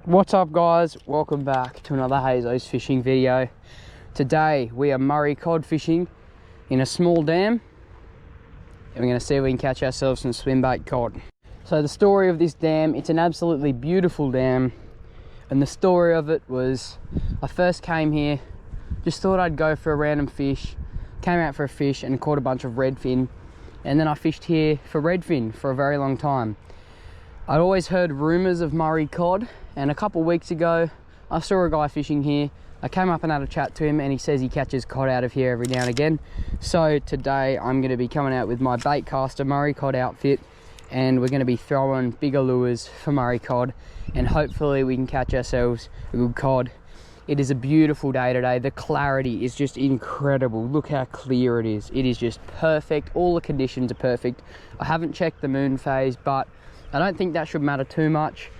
What's up guys, welcome back to another Hazo's fishing video. Today we are Murray cod fishing in a small dam and we're going to see if we can catch ourselves some swimbait cod. So the story of this dam, it's an absolutely beautiful dam, and the story of it was I first came here, just thought I'd go for a random fish, came out for a fish and caught a bunch of redfin, and then I fished here for redfin for a very long time. I'd always heard rumours of Murray cod, and a couple of weeks ago I saw a guy fishing here. I came up and had a chat to him and he says he catches cod out of here every now and again. So today I'm going to be coming out with my bait caster Murray cod outfit, and we're going to be throwing bigger lures for Murray cod, and hopefully we can catch ourselves a good cod. It is a beautiful day today. The clarity is just incredible. Look how clear it is. It is just perfect. All the conditions are perfect. I haven't checked the moon phase, but I don't think that should matter too much.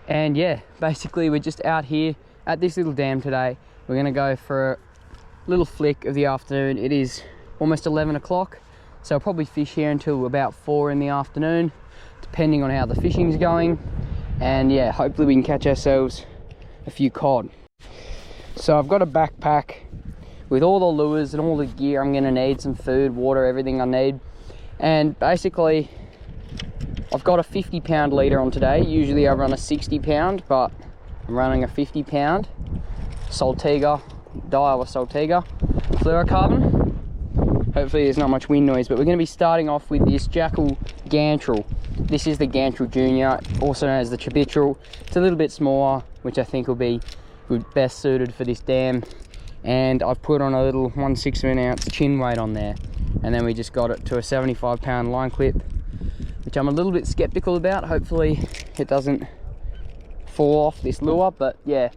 And yeah, basically we're just out here at this little dam today. We're going to go for a little flick of the afternoon. It is almost 11 o'clock, so I'll probably fish here until about 4 in the afternoon, depending on how the fishing's going. And yeah, hopefully we can catch ourselves a few cod. So I've got a backpack with all the lures and all the gear I'm going to need, some food, water, everything I need. And basically I've got a 50-pound leader on today. Usually I run a 60-pound, but I'm running a 50-pound Saltiga, Daiwa Saltiga fluorocarbon. Hopefully there's not much wind noise, but we're going to be starting off with this Jackal Gantrel. This is the Gantrel Junior, also known as the Chibitrel. It's a little bit smaller, which I think will be best suited for this dam. And I've put on a little 1/6 ounce chin weight on there. And then we just got it to a 75-pound line clip, which I'm a little bit skeptical about. Hopefully it doesn't fall off this lure, but yeah,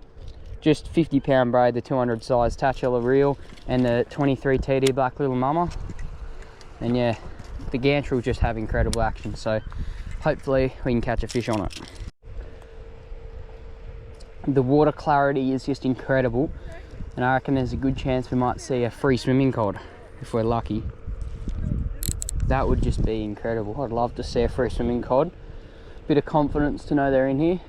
just 50-pound braid, the 200 size Tatchella reel, and the 23 TD Black Little Mama. And yeah, the Gantrel just have incredible action, so hopefully we can catch a fish on it. The water clarity is just incredible, and I reckon there's a good chance we might see a free swimming cod if we're lucky. That would just be incredible. I'd love to see a free swimming cod. Bit of confidence to know they're in here,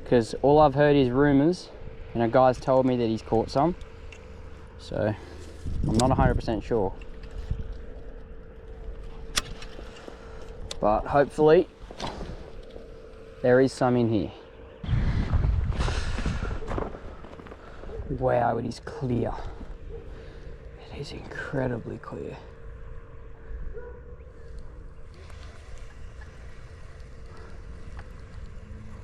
because all I've heard is rumours, and a guy's told me that he's caught some, so I'm not 100% sure. But hopefully there is some in here. Wow, it is clear. It is incredibly clear.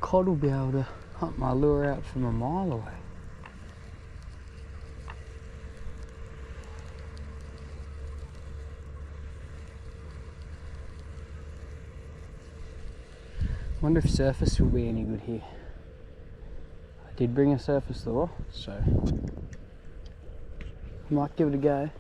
Cod will be able to hunt my lure out from a mile away. Wonder if surface will be any good here. I did bring a surface lure, so I might give it a go.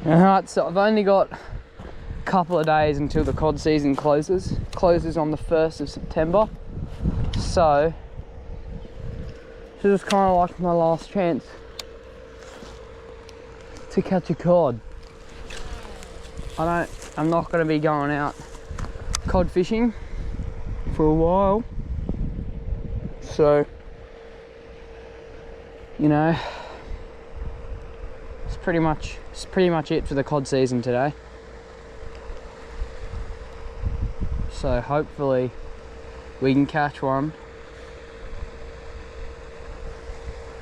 Alright, so I've only got a couple of days until the cod season closes. Closes on the 1st of September. So this is kind of like my last chance to catch a cod. I'm not going to be going out cod fishing for a while. So, you know, it's pretty much it for the cod season today. So hopefully we can catch one,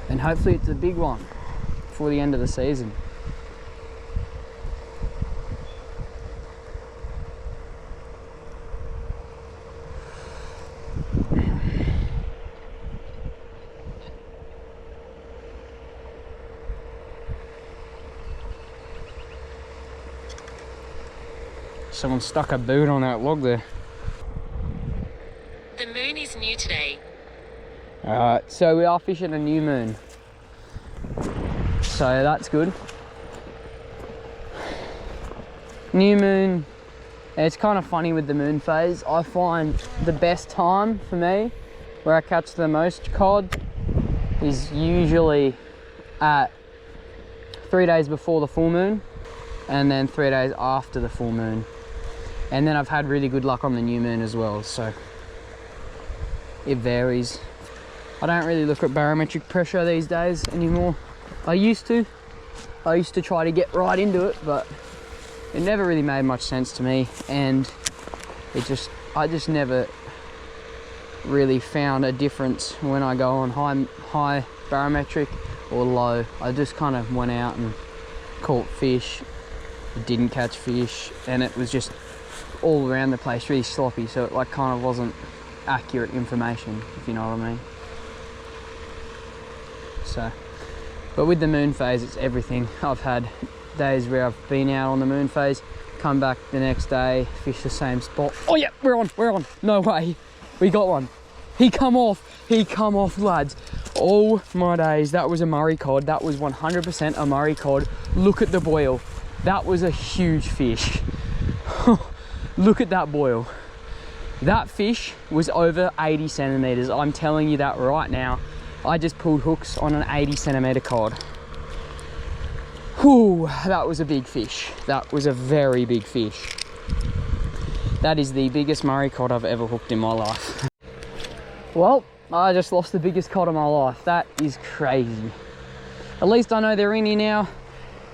and hopefully it's a big one before the end of the season. someone stuck a boot on that log there. The moon is new today. Alright, so we are fishing a new moon. So that's good. New moon, it's kind of funny with the moon phase. I find the best time for me, where I catch the most cod, is usually at 3 days before the full moon and then 3 days after the full moon. And then I've had really good luck on the new moon as well, so it varies. I don't really look at barometric pressure these days anymore. I used to try to get right into it, but it never really made much sense to me, and I just never really found a difference when I go on high barometric or low. I just kind of went out and caught fish, didn't catch fish, and it was just all around the place really sloppy, so it like kind of wasn't accurate information, if you know what I mean. So, but with the moon phase, it's everything. I've had days where I've been out on the moon phase, come back the next day, fish the same spot. Oh yeah, we're on. No way, we got one. He come off, lads. Oh my days, that was a Murray cod. That was 100% a Murray cod. Look at the boil. That was a huge fish. Look at that boil. That fish was over 80 centimeters. I'm telling you that right now. I just pulled hooks on an 80 centimeter cod. Whew, that was a big fish. That was a very big fish. That is the biggest Murray cod I've ever hooked in my life. Well, I just lost the biggest cod of my life. That is crazy. At least I know they're in here now,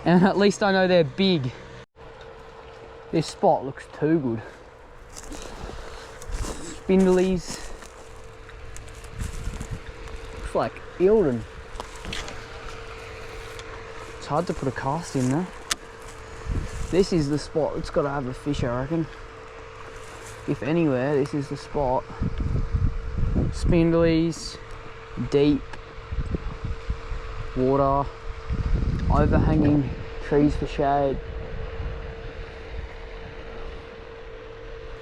and at least I know they're big. This spot looks too good. Spindlies. Looks like Eildon. It's hard to put a cast in there. This is the spot that's got to have a fish, I reckon. If anywhere, this is the spot. Spindlies, deep water, overhanging trees for shade.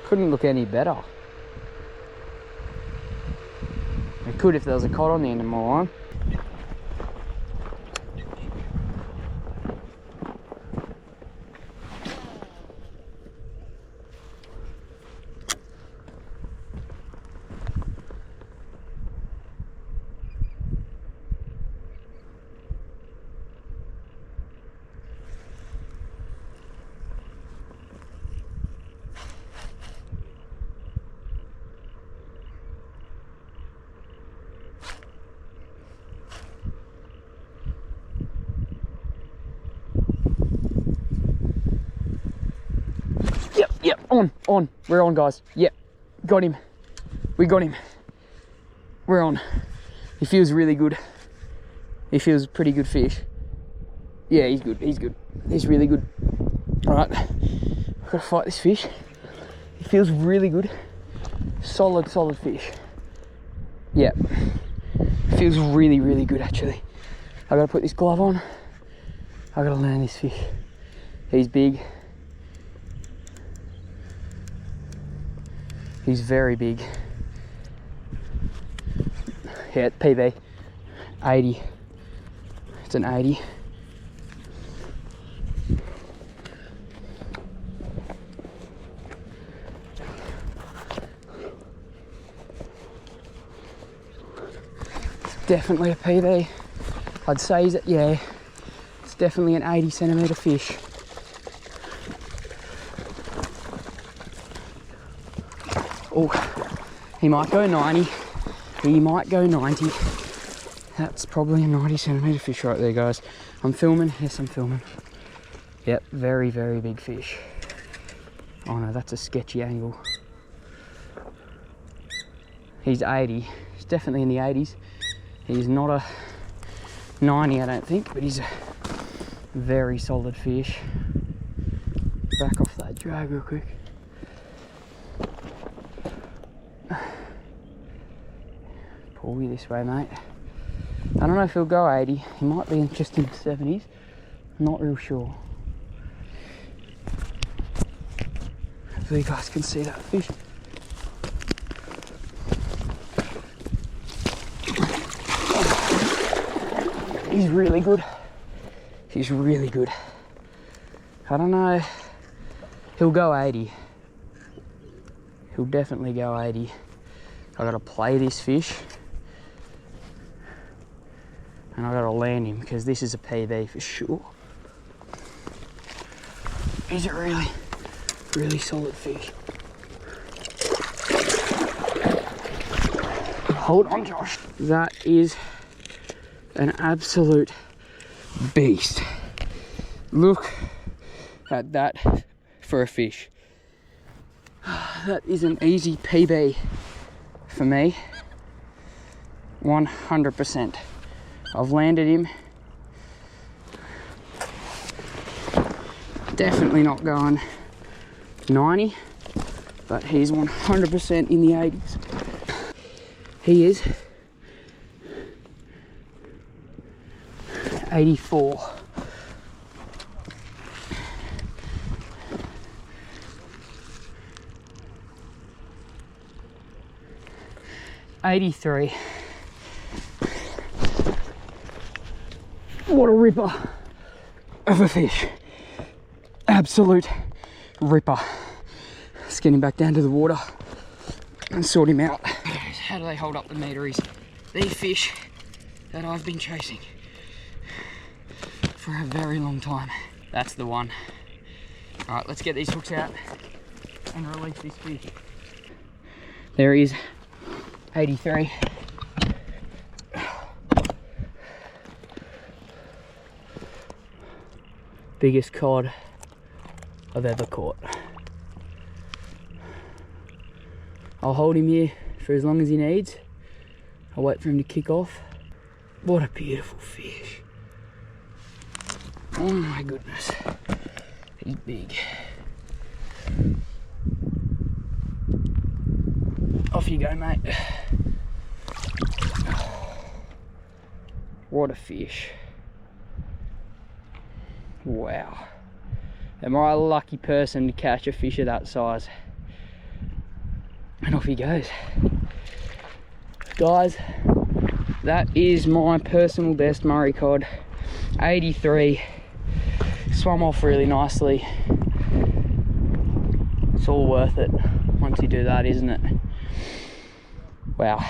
Couldn't look any better. It could if there was a cod on the end of my line. Yep, on. We're on, guys. Yep, got him. We got him. We're on. He feels really good. He feels pretty good fish. Yeah, he's good. He's really good. All right, I've got to fight this fish. He feels really good. Solid fish. Yeah, feels really good actually. I got to put this glove on. I got to land this fish. He's big. He's very big. Yeah, PB. 80. It's an 80. It's definitely a PB. I'd say yeah, it's definitely an 80 centimeter fish. Oh, he might go 90. He might go 90. That's probably a 90 centimeter fish right there, guys. I'm filming. Yes, I'm filming. Yep, very big fish. Oh no, that's a sketchy angle. He's 80. He's definitely in the 80s. He's not a 90, I don't think, but he's a very solid fish. Back off that drag real quick. Pull you this way, mate. I don't know if he'll go 80. He might be just in the 70s. I'm not real sure. Hopefully you guys can see that fish. He's really good. He's really good. I don't know. He'll go 80. He'll definitely go 80. I gotta play this fish. And I gotta land him because this is a PB for sure. He's a really, really solid fish. Hold on, Josh. That is an absolute beast. Look at that for a fish. That is an easy PB for me. 100%. I've landed him. Definitely not going 90, but he's 100% in the 80s. He is 84. $83. What a ripper of a fish. Absolute ripper. Let's get him back down to the water and sort him out. How do they hold up the meteries? These fish that I've been chasing for a very long time. That's the one. All right, let's get these hooks out and release this fish. There he is, 83. Biggest cod I've ever caught. I'll hold him here for as long as he needs. I'll wait for him to kick off. What a beautiful fish. Oh my goodness. He's big. Off you go, mate. What a fish. Wow. Am I a lucky person to catch a fish of that size? And off he goes. Guys, that is my personal best Murray cod. 83. Swam off really nicely. It's all worth it once you do that, isn't it? Wow.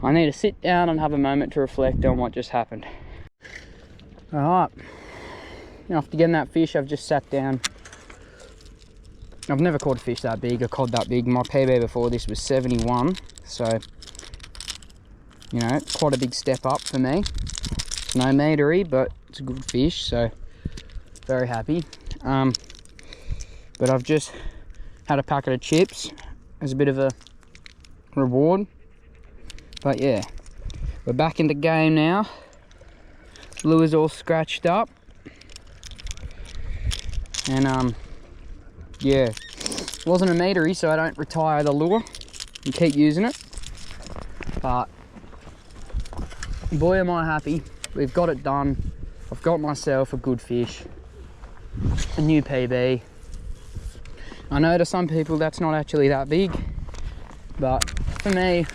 I need to sit down and have a moment to reflect on what just happened. Alright, after getting that fish, I've just sat down. I've never caught a fish that big, a cod that big. My PB before this was 71, so, you know, quite a big step up for me. It's no meatery, but it's a good fish, so very happy. But I've just had a packet of chips as a bit of a reward. But yeah, we're back in the game now. Lure's all scratched up, and yeah, it wasn't a meatery, so I don't retire the lure and keep using it. But boy am I happy, we've got it done. I've got myself a good fish, a new PB. I know to some people that's not actually that big, but for me,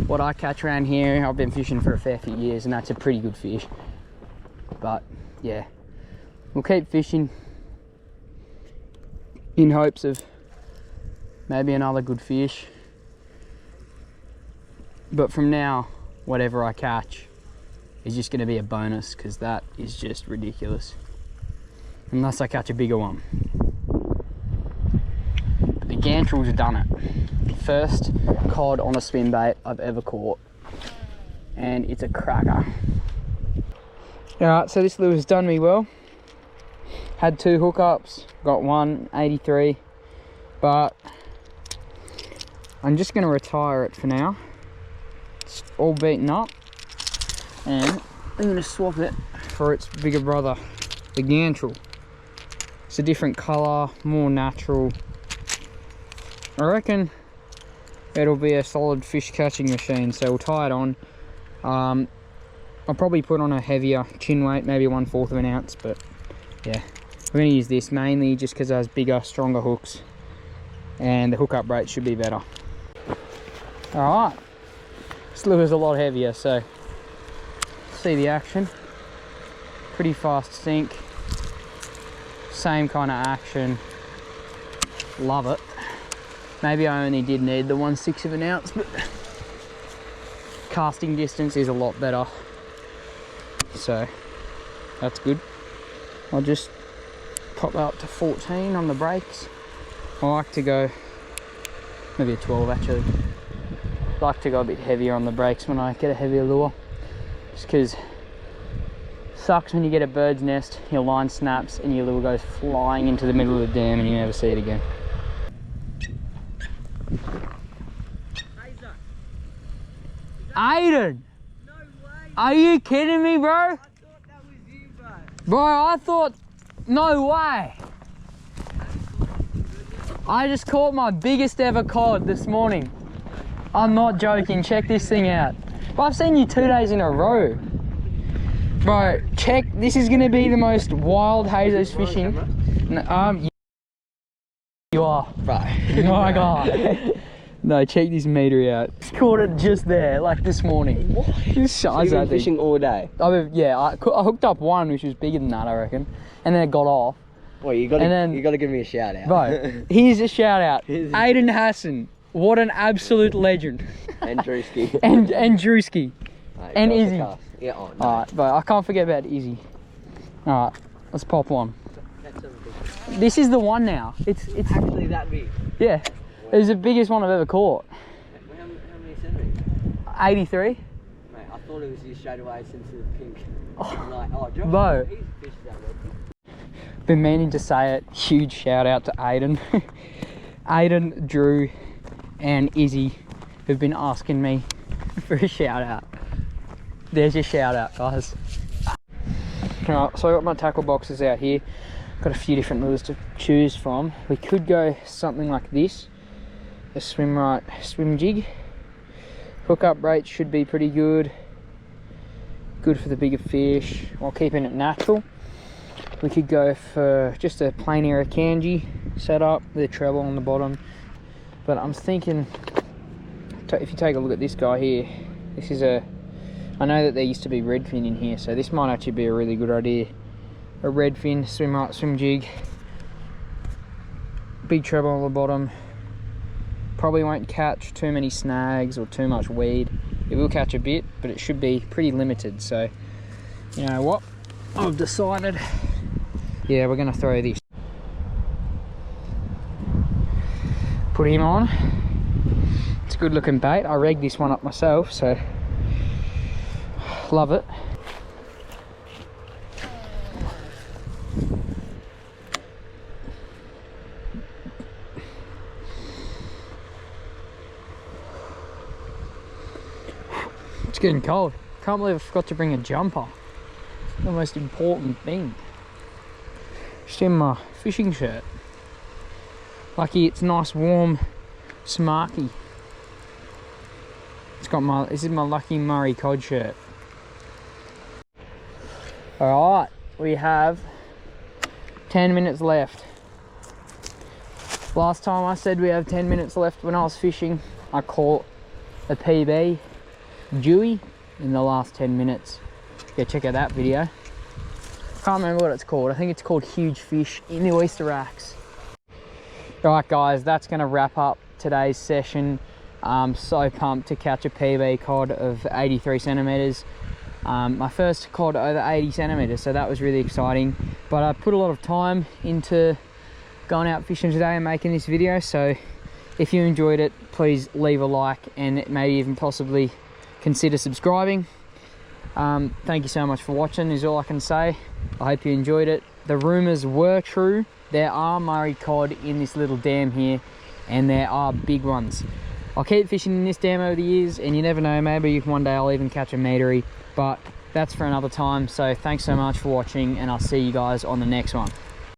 what I catch around here, I've been fishing for a fair few years, and that's a pretty good fish. But yeah, we'll keep fishing in hopes of maybe another good fish. But from now, whatever I catch is just going to be a bonus, because that is just ridiculous. Unless I catch a bigger one. But the gantrels have done it. First cod on a swim bait I've ever caught, and it's a cracker. Alright, so this lure has done me well. Had 2 hookups, got one 83, but I'm just going to retire it for now. It's all beaten up, and I'm going to swap it for its bigger brother, the gantrel. It's a different colour, more natural. I reckon it'll be a solid fish catching machine, so we'll tie it on. I'll probably put on a heavier chin weight, maybe 1/4 of an ounce, but yeah, We're going to use this mainly just because it has bigger, stronger hooks, and the hookup rate should be better. Alright, this lure's a lot heavier, so see the action. Pretty fast sink, same kind of action. Love it. Maybe I only did need the 1/6 of an ounce, but casting distance is a lot better, so that's good. I'll just pop that up to 14 on the brakes. I like to go maybe a 12 actually. I like to go a bit heavier on the brakes when I get a heavier lure, just because sucks when you get a bird's nest, your line snaps and your lure goes flying into the middle of the dam and you never see it again. Aiden! No way! Are you kidding me, bro? I thought that was you, bro. Bro, I thought... No way! I just caught my biggest ever cod this morning. I'm not joking, check this thing out. But I've seen you 2 days in a row. Bro, check, this is gonna be the most wild hazos fishing. No, you are. Bro. Oh my god. No, check this meter out. Caught it just there, like this morning. What? So you've been fishing all day? Yeah, I hooked up one which was bigger than that, I reckon. And then it got off. Well, you gotta give me a shout out. Bro, here's a shout out. Aiden Hassan, what an absolute legend. And Drewski. and Drewski. And Izzy. Yeah, oh, no. Alright, bro, I can't forget about Izzy. Alright, let's pop one. This is the one now. It's actually that big. Yeah. It was the biggest one I've ever caught. How many centimeters? 83. Mate, I thought it was you straight away since it was pink. Oh, like, oh, bro. Been meaning to say it. Huge shout out to Aiden. Aiden, Drew, and Izzy who've been asking me for a shout out. There's your shout out, guys. Alright, so I got my tackle boxes out here. Got a few different lures to choose from. We could go something like this. A swim jig. Hookup rate should be pretty good. Good for the bigger fish while keeping it natural. We could go for just a plain era kanji setup with a treble on the bottom. But I'm thinking, if you take a look at this guy here, this is I know that there used to be redfin in here, so this might actually be a really good idea. A redfin, swim jig, big treble on the bottom. Probably won't catch too many snags or too much weed. It will catch a bit, but it should be pretty limited. So, you know what? I've decided, yeah, we're gonna throw this. Put him on. It's a good looking bait. I rigged this one up myself, so love it. It's getting cold. Can't believe I forgot to bring a jumper. It's the most important thing. Just in my fishing shirt. Lucky it's nice, warm, smarky. It's got this is my Lucky Murray cod shirt. Alright, we have 10 minutes left. Last time I said we have 10 minutes left when I was fishing, I caught a PB. Dewey in the last 10 minutes. Go check out that video. Can't remember what it's called. I think it's called Huge Fish in the Oyster Racks. Alright guys, that's going to wrap up today's session. I'm so pumped to catch a PB cod of 83 centimeters. My first cod over 80 centimeters, so that was really exciting. But I put a lot of time into going out fishing today and making this video, so if you enjoyed it, please leave a like and maybe even possibly consider subscribing. Thank you so much for watching is all I can say. I hope you enjoyed it. The rumours were true. There are Murray cod in this little dam here, and there are big ones. I'll keep fishing in this dam over the years, and you never know, maybe one day I'll even catch a meatery, but that's for another time. So thanks so much for watching, and I'll see you guys on the next one.